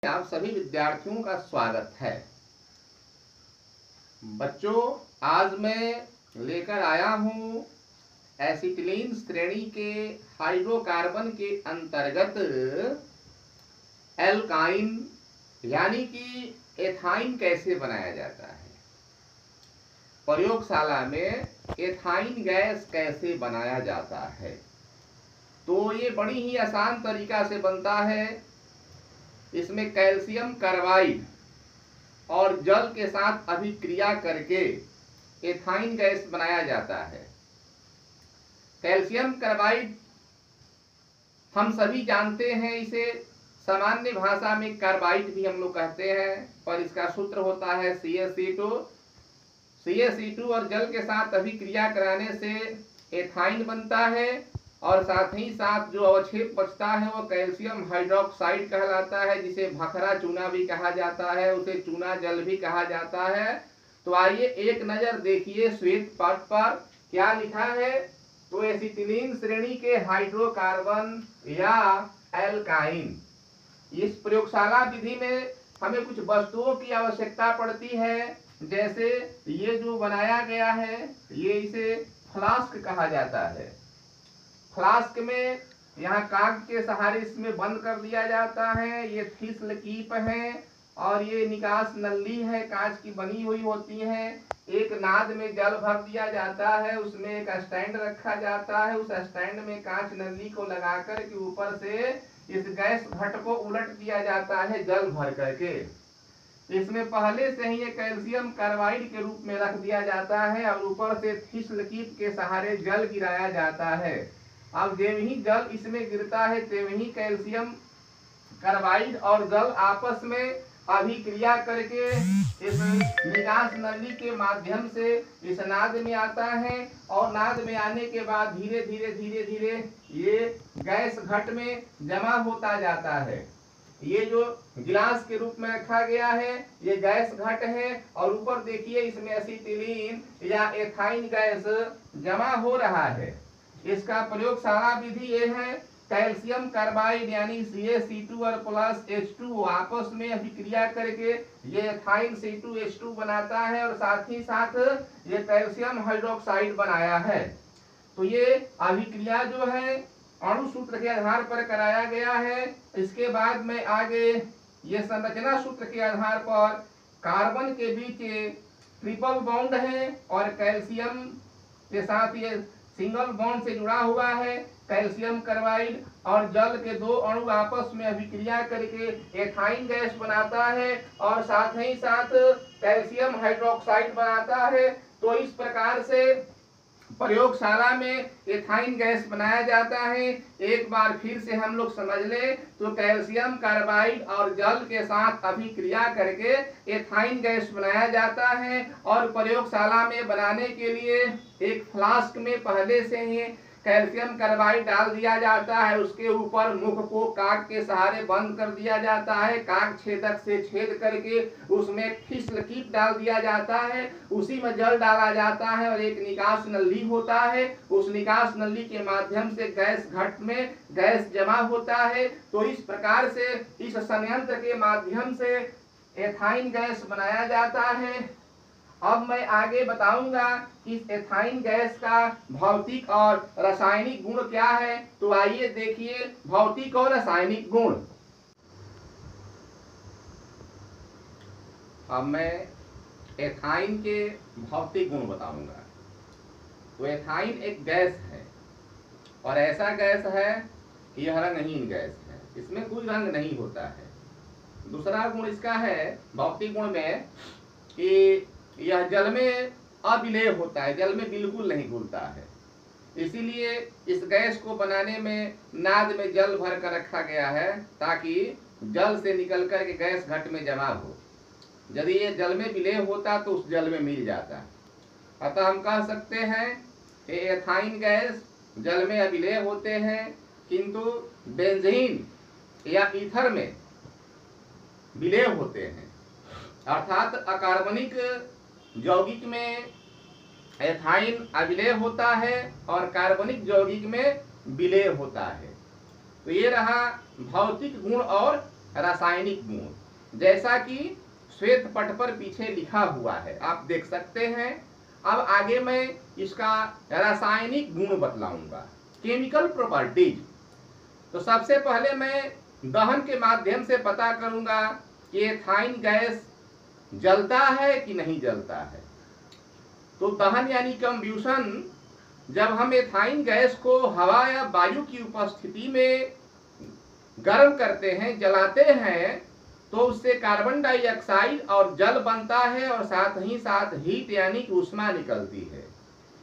आप सभी विद्यार्थियों का स्वागत है। बच्चों, आज मैं लेकर आया हूँ एसिटिलीन श्रेणी के हाइड्रोकार्बन के अंतर्गत एल्काइन यानी कि एथाइन कैसे बनाया जाता है, प्रयोगशाला में एथाइन गैस कैसे बनाया जाता है। तो ये बड़ी ही आसान तरीका से बनता है। इसमें कैल्शियम कार्बाइड और जल के साथ अभिक्रिया करके एथाइन गैस बनाया जाता है। कैल्शियम कार्बाइड हम सभी जानते हैं, इसे सामान्य भाषा में कार्बाइड भी हम लोग कहते हैं, पर इसका सूत्र होता है CaC2। CaC2 और जल के साथ अभिक्रिया कराने से एथाइन बनता है और साथ ही साथ जो अवक्षेप बचता है वो कैल्शियम हाइड्रोक्साइड कहलाता है, जिसे भखरा चूना भी कहा जाता है, उसे चूना जल भी कहा जाता है। तो आइए एक नजर देखिए श्वेत पट पर क्या लिखा है। तो एसिटिलीन श्रेणी के हाइड्रोकार्बन या एल्काइन, इस प्रयोगशाला विधि में हमें कुछ वस्तुओं की आवश्यकता पड़ती है। जैसे ये जो बनाया गया है, ये इसे फ्लास्क कहा जाता है। फ्लास्क में यहाँ कागज के सहारे इसमें बंद कर दिया जाता है। ये फिसल कीप है और ये निकास नली है, कांच की बनी हुई होती है। एक नाद में जल भर दिया जाता है, उसमें एक स्टैंड रखा जाता है। उस स्टैंड में कांच नली को लगाकर के ऊपर से इस गैस घट को उलट दिया जाता है जल भर करके। इसमें पहले से ही ये कैल्शियम कार्बाइड के रूप में रख दिया जाता है और ऊपर से फिसल कीप के सहारे जल गिराया जाता है। अब जब ही जल इसमें गिरता है तब ही कैल्शियम कार्बाइड और जल आपस में अभिक्रिया करके इस निकास नली के माध्यम से इस नाद में आता है और नाद में आने के बाद धीरे धीरे ये गैस घट में जमा होता जाता है। ये जो गिलास के रूप में रखा गया है ये गैस घट है और ऊपर देखिए इसमें एसिटिलीन या एथाइन गैस जमा हो रहा है। इसका प्रयोगशाला विधि ये है, कैल्शियम कार्बाइड यानी CaC2 और प्लस H2 आपस में अभिक्रिया करके ये एथाइन C2H2 बनाता है और साथ ही साथ ये कैल्शियम हाइड्रोक्साइड बनाया है। तो ये अभिक्रिया जो है अणु सूत्र के आधार पर कराया गया है। इसके बाद में आगे ये संरचना सूत्र के आधार पर कार्बन के बीच ट्रिपल बॉन्ड है और कैल्शियम के साथ ये सिंगल बॉन्ड से जुड़ा हुआ है। कैल्शियम कार्बाइड और जल के दो अणु आपस में अभिक्रिया करके एथाइन गैस बनाता है और साथ ही साथ कैल्शियम हाइड्रोक्साइड बनाता है। तो इस प्रकार से प्रयोगशाला में एथाइन गैस बनाया जाता है। एक बार फिर से हम लोग समझ ले तो कैल्शियम कार्बाइड और जल के साथ अभिक्रिया करके एथाइन गैस बनाया जाता है और प्रयोगशाला में बनाने के लिए एक फ्लास्क में पहले से ही कैल्शियम कार्बाइड डाल दिया जाता है। उसके ऊपर मुख को काग के सहारे बंद कर दिया जाता है। काग छेदक से छेद करके उसमें फिसल कीप डाल दिया जाता है। उसी में जल डाला जाता है और एक निकास नली होता है। उस निकास नली के माध्यम से गैस घट में गैस जमा होता है। तो इस प्रकार से इस संयंत्र के माध्यम से एथाइन गैस बनाया जाता है। अब मैं आगे बताऊंगा कि इस एथाइन गैस का भौतिक और रासायनिक गुण क्या है। तो आइए देखिए भौतिक और रासायनिक गुण। अब मैं एथाइन के भौतिक गुण बताऊंगा। तो एथाइन एक गैस है और ऐसा गैस है कि यह रंगहीन गैस है, इसमें कोई रंग नहीं होता है। दूसरा गुण इसका है भौतिक गुण में कि यह जल में अविलेय होता है, जल में बिल्कुल नहीं घुलता है। इसीलिए इस गैस को बनाने में नाद में जल भर कर रखा गया है ताकि जल से निकल कर के गैस घट में जमा हो। यदि ये जल में विलेय होता तो उस जल में मिल जाता। अतः हम कह सकते हैं कि एथाइन गैस जल में अविलेय होते हैं, किंतु बेंजीन या ईथर में विलेय होते हैं। अर्थात अकार्बनिक यौगिक में एथाइन अविलेय होता है और कार्बनिक यौगिक में विलेय होता है। तो ये रहा भौतिक गुण और रासायनिक गुण, जैसा कि श्वेत पट पर पीछे लिखा हुआ है, आप देख सकते हैं। अब आगे मैं इसका रासायनिक गुण बतलाऊंगा, केमिकल प्रॉपर्टीज। तो सबसे पहले मैं दहन के माध्यम से पता करूंगा कि एथाइन गैस जलता है कि नहीं जलता है। तो दहन यानी कंब्यूशन, जब हम एथाइन गैस को हवा या वायु की उपस्थिति में गर्म करते हैं, जलाते हैं, तो उससे कार्बन डाइऑक्साइड और जल बनता है और साथ ही साथ हीट यानी कि ऊष्मा निकलती है।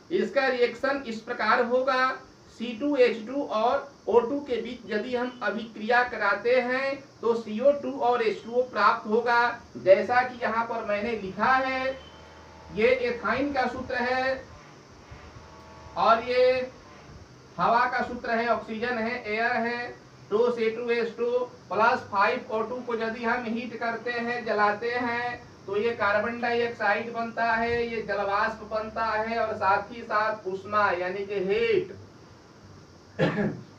इसका रिएक्शन इस प्रकार होगा, C2H2 और O2 के बीच यदि हम अभिक्रिया कराते हैं तो CO2 और H2O प्राप्त होगा। जैसा कि यहाँ पर मैंने लिखा है, ये एथाइन का सूत्र है और ये हवा का सूत्र है, ऑक्सीजन है, एयर है। 2C2H2 प्लस 5O2 को यदि हम हीट करते हैं, जलाते हैं, तो ये कार्बन डाइऑक्साइड बनता है, ये जलवाष्प बनता है और साथ ही साथ ऊष्मा यानी कि हीट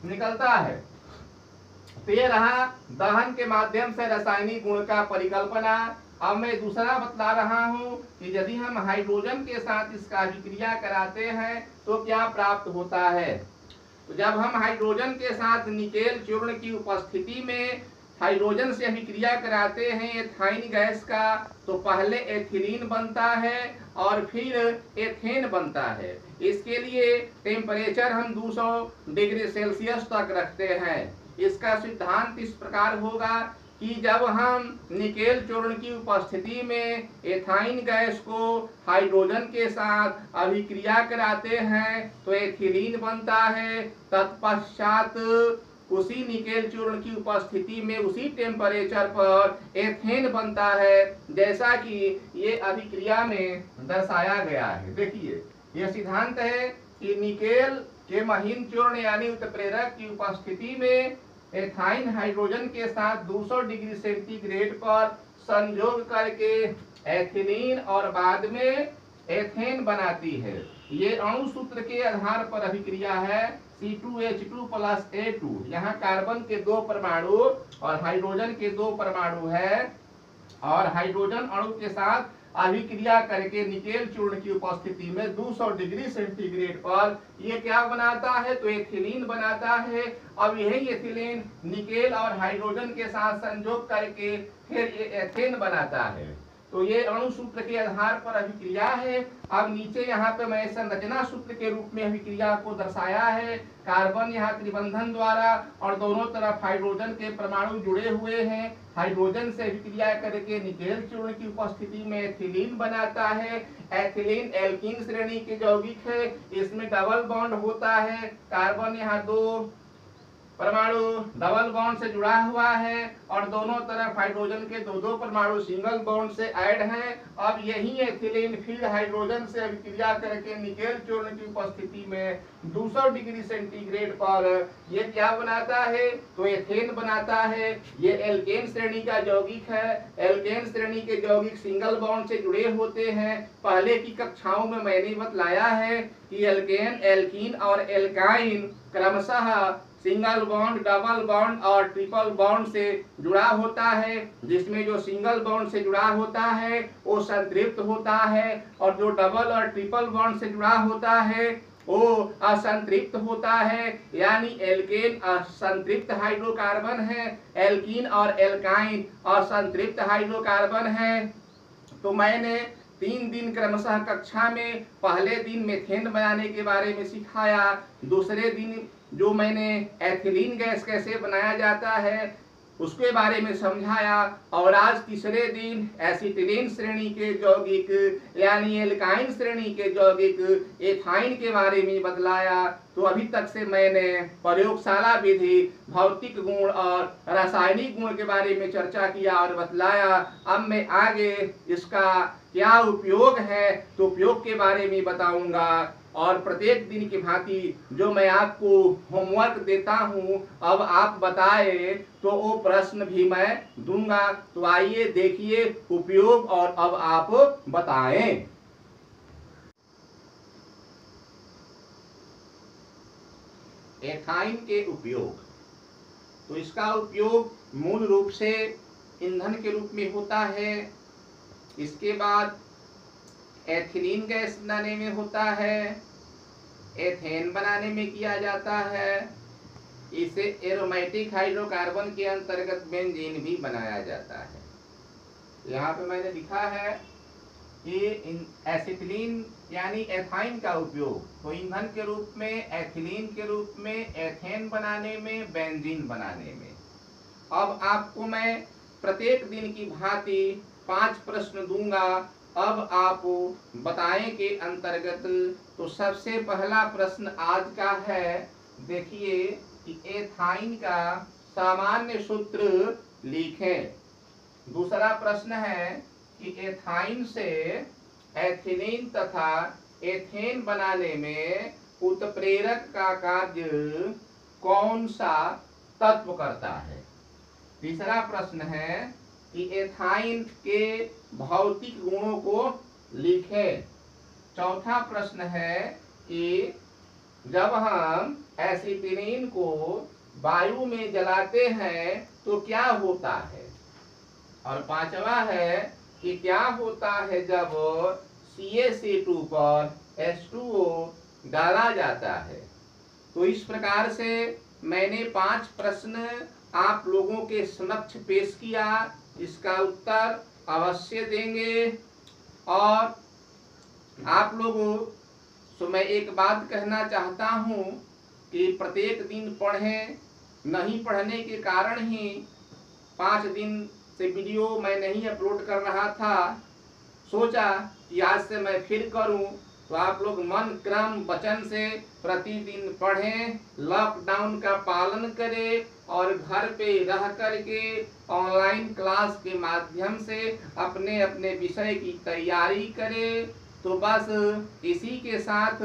निकलता है। तो ये रहा दहन के माध्यम से रासायनिक गुण का परिकल्पना। अब मैं दूसरा बतला रहा हूं कि यदि हम हाइड्रोजन के साथ इसका अभिक्रिया कराते हैं तो क्या प्राप्त होता है। तो जब हम हाइड्रोजन के साथ निकेल चूर्ण की उपस्थिति में हाइड्रोजन से अभिक्रिया कराते हैं एथाइन गैस का, तो पहले एथिलीन बनता है और फिर एथेन बनता है। इसके लिए टेम्परेचर हम 200 डिग्री सेल्सियस तक रखते हैं। इसका सिद्धांत इस प्रकार होगा कि जब हम निकेल चूर्ण की उपस्थिति में एथाइन गैस को हाइड्रोजन के साथ अभिक्रिया कराते हैं तो एथिलीन बनता है। तत्पश्चात उसी निकेल चूर्ण की उपस्थिति में उसी टेम्परेचर पर एथेन बनता है, जैसा कि ये अभिक्रिया में दर्शाया गया है। देखिए, यह सिद्धांत है कि निकेल के महीन चूर्ण यानी उत्प्रेरक की उपस्थिति में एथाइन हाइड्रोजन के साथ 200 डिग्री सेंटीग्रेड पर संयोग करके एथिलीन और बाद में एथेन बनाती है। ये अणु सूत्र के आधार पर अभिक्रिया है C2H2 प्लस A2। यहाँ कार्बन के 2 परमाणु और हाइड्रोजन के 2 परमाणु है और हाइड्रोजन अणु के साथ अभिक्रिया करके निकेल चूर्ण की उपस्थिति में 200 डिग्री सेंटीग्रेड पर ये क्या बनाता है, तो एथिलीन बनाता है। अब यही एथिलीन निकेल और हाइड्रोजन के साथ संयोग करके फिर ये एथेन बनाता है। तो ये अणु सूत्र के आधार पर अभिक्रिया है। अब नीचे यहाँ पे मैं संरचना सूत्र के रूप में अभिक्रिया को दर्शाया है। कार्बन यहाँ त्रिबंधन द्वारा और दोनों तरफ हाइड्रोजन के परमाणु जुड़े हुए हैं। हाइड्रोजन से अभिक्रिया करके निकेल चूर्ण की उपस्थिति में एथिलीन बनाता है। एथिलीन एल्कीन श्रेणी के यौगिक है, इसमें डबल बॉन्ड होता है। कार्बन यहाँ 2 परमाणु डबल बॉन्ड से जुड़ा हुआ है और दोनों तरफ हाइड्रोजन के 2 परमाणु सिंगल बॉन्ड से ऐड हैं। अब यही एथिलीन फिर हाइड्रोजन से अभिक्रिया करके निकेल चूर्ण की उपस्थिति में 200 डिग्री सेंटीग्रेड पर ये क्या बनाता है, तो एथेन बनाता है। ये एल्केन श्रेणी का यौगिक है। एल्केन श्रेणी के यौगिक सिंगल बॉन्ड से जुड़े होते हैं। पहले की कक्षाओं में मैंने बतलाया है कि एल्केन, एल्कीन और एल्काइन क्रमशः सिंगल बॉन्ड, डबल बॉन्ड और ट्रिपल बॉन्ड से जुड़ा होता है। जिसमें जो सिंगल बॉन्ड से जुड़ा होता है वो संतृप्त होता है और जो डबल और ट्रिपल बॉन्ड से जुड़ा होता है वो असंतृप्त होता है। यानी एल्केन असंतृप्त हाइड्रोकार्बन है, एल्कीन और एल्काइन असंतृप्त हाइड्रोकार्बन है। तो मैंने 3 दिन क्रमशः कक्षा में पहले दिन मेथेन बनाने के बारे में सिखाया, दूसरे दिन जो मैंने एथिलीन गैस कैसे बनाया जाता है उसके बारे में समझाया और आज तीसरे दिन एसिटिलीन श्रेणी के यौगिक यानी एल्काइन श्रेणी के यौगिक एथाइन के बारे में बतलाया। तो अभी तक से मैंने प्रयोगशाला विधि, भौतिक गुण और रासायनिक गुण के बारे में चर्चा किया और बतलाया। अब मैं आगे इसका क्या उपयोग है तो उपयोग के बारे में बताऊंगा और प्रत्येक दिन की भांति जो मैं आपको होमवर्क देता हूं अब आप बताए तो वो प्रश्न भी मैं दूंगा। तो आइए देखिए उपयोग और अब आप बताएं। एथाइन के उपयोग। तो इसका उपयोग मूल रूप से ईंधन के रूप में होता है। इसके बाद एथिलीन गैस बनाने में होता है, एथेन बनाने में किया जाता है। इसे एरोमेटिक हाइड्रोकार्बन के अंतर्गत बेंजीन भी बनाया जाता है। यहाँ पे मैंने लिखा है कि एसिटिलीन यानी एथाइन का उपयोग तो ईंधन के रूप में, एथिलीन के रूप में, एथेन बनाने में, बेंजीन बनाने में। अब आपको मैं प्रत्येक दिन की भांति 5 प्रश्न दूंगा। अब आप बताएं के अंतर्गत। तो सबसे पहला प्रश्न आज का है, देखिए कि एथाइन का सामान्य सूत्र लिखें। दूसरा प्रश्न है कि एथाइन से एथिलीन तथा एथेन बनाने में उत्प्रेरक का कार्य कौन सा तत्व करता है। तीसरा प्रश्न है कि एथाइन के भौतिक गुणों को लिखें। चौथा प्रश्न है कि जब हम एसिटिलीन को वायु में जलाते हैं तो क्या होता है। और पांचवा है कि क्या होता है जब CaC2 पर H2O डाला जाता है। तो इस प्रकार से मैंने 5 प्रश्न आप लोगों के समक्ष पेश किया। इसका उत्तर अवश्य देंगे। और आप लोगों तो मैं एक बात कहना चाहता हूँ कि प्रत्येक दिन पढ़ें। नहीं पढ़ने के कारण ही 5 दिन से वीडियो मैं नहीं अपलोड कर रहा था। सोचा कि आज से मैं फिर करूं। तो आप लोग मन क्रम वचन से प्रतिदिन पढ़ें, लॉकडाउन का पालन करें और घर पे रह करके ऑनलाइन क्लास के माध्यम से अपने अपने विषय की तैयारी करें। तो बस इसी के साथ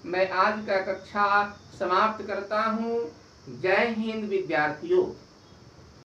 मैं आज का कक्षा समाप्त करता हूँ। जय हिंद विद्यार्थियों।